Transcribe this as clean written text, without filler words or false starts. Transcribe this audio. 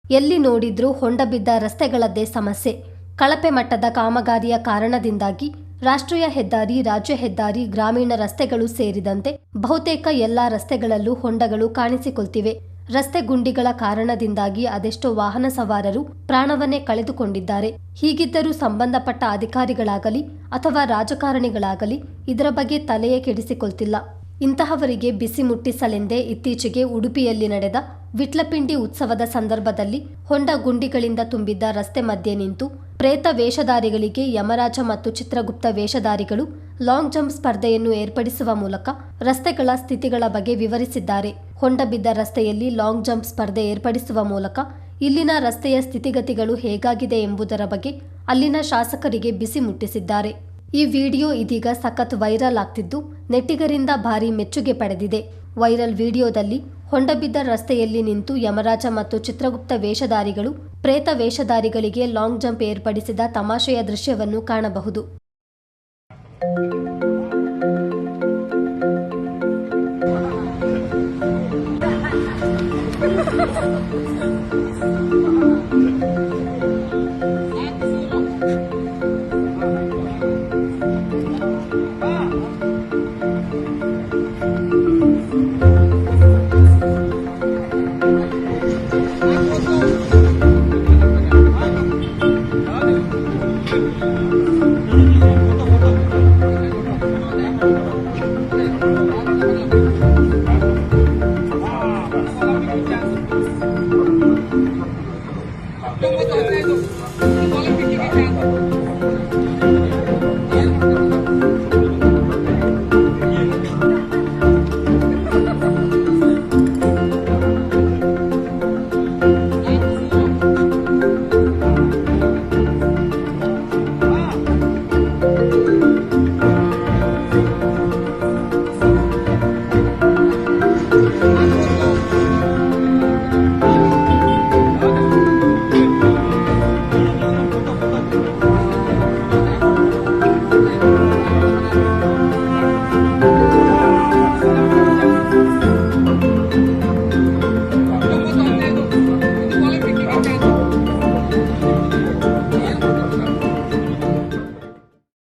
ಎಲ್ಲಿ ನೋಡಿದ್ರೂ ಹೊಂಡ ಬಿದ್ದ ರಸ್ತೆಗಳದ್ದೇ ಸಮಸ್ಯೆ. ಕಳಪೆ ಮಟ್ಟದ ಕಾಮಗಾರಿಯ ಕಾರಣದಿಂದಾಗಿ ರಾಷ್ಟ್ರೀಯ ಹೆದ್ದಾರಿ, ರಾಜ್ಯ ಹೆದ್ದಾರಿ, ಗ್ರಾಮೀಣ ರಸ್ತೆಗಳು ಸೇರಿದಂತೆ ಬಹುತೇಕ ಎಲ್ಲಾ ರಸ್ತೆಗಳಲ್ಲೂ ಹೊಂಡಗಳು ಕಾಣಿಸಿಕೊಳ್ತಿವೆ. ರಸ್ತೆ ಗುಂಡಿಗಳ ಕಾರಣದಿಂದಾಗಿ ಅದೆಷ್ಟೋ ವಾಹನ ಸವಾರರು ಪ್ರಾಣವನ್ನೇ ಕಳೆದುಕೊಂಡಿದ್ದಾರೆ. ಹೀಗಿದ್ದರೂ ಸಂಬಂಧಪಟ್ಟ ಅಧಿಕಾರಿಗಳಾಗಲಿ ಅಥವಾ ರಾಜಕಾರಣಿಗಳಾಗಲಿ ಇದರ ಬಗ್ಗೆ ತಲೆಯೇ ಕೆಡಿಸಿಕೊಳ್ತಿಲ್ಲ. ಇಂತಹವರಿಗೆ ಬಿಸಿ ಮುಟ್ಟಿಸಲೆಂದೇ ಇತ್ತೀಚೆಗೆ ಉಡುಪಿಯಲ್ಲಿ ನಡೆದ ವಿಟ್ಲಪಿಂಡಿ ಉತ್ಸವದ ಸಂದರ್ಭದಲ್ಲಿ ಹೊಂಡ ಗುಂಡಿಗಳಿಂದ ತುಂಬಿದ್ದ ರಸ್ತೆ ಮಧ್ಯೆ ನಿಂತು ಪ್ರೇತ ವೇಷಧಾರಿಗಳಿಗೆ ಯಮರಾಜ ಮತ್ತು ಚಿತ್ರಗುಪ್ತ ವೇಷಧಾರಿಗಳು ಲಾಂಗ್ ಜಂಪ್ ಸ್ಪರ್ಧೆಯನ್ನು ಏರ್ಪಡಿಸುವ ಮೂಲಕ ರಸ್ತೆಗಳ ಸ್ಥಿತಿಗಳ ಬಗ್ಗೆ ವಿವರಿಸಿದ್ದಾರೆ. ಹೊಂಡ ಬಿದ್ದ ರಸ್ತೆಯಲ್ಲಿ ಲಾಂಗ್ ಜಂಪ್ ಸ್ಪರ್ಧೆ ಏರ್ಪಡಿಸುವ ಮೂಲಕ ಇಲ್ಲಿನ ರಸ್ತೆಯ ಸ್ಥಿತಿಗತಿಗಳು ಹೇಗಾಗಿದೆ ಎಂಬುದರ ಬಗ್ಗೆ ಅಲ್ಲಿನ ಶಾಸಕರಿಗೆ ಬಿಸಿ ಮುಟ್ಟಿಸಿದ್ದಾರೆ. ಈ ವಿಡಿಯೋ ಇದೀಗ ಸಖತ್ ವೈರಲ್ ಆಗ್ತಿದ್ದು ನೆಟ್ಟಿಗರಿಂದ ಭಾರಿ ಮೆಚ್ಚುಗೆ ಪಡೆದಿದೆ. ವೈರಲ್ ವಿಡಿಯೋದಲ್ಲಿ ಹೊಂಡ ಬಿದ್ದ ರಸ್ತೆಯಲ್ಲಿ ನಿಂತು ಯಮರಾಜ ಮತ್ತು ಚಿತ್ರಗುಪ್ತ ವೇಷಧಾರಿಗಳು ಪ್ರೇತ ವೇಷಧಾರಿಗಳಿಗೆ ಲಾಂಗ್ ಜಂಪ್ ಏರ್ಪಡಿಸಿದ ತಮಾಷೆಯ ದೃಶ್ಯವನ್ನು ಕಾಣಬಹುದು.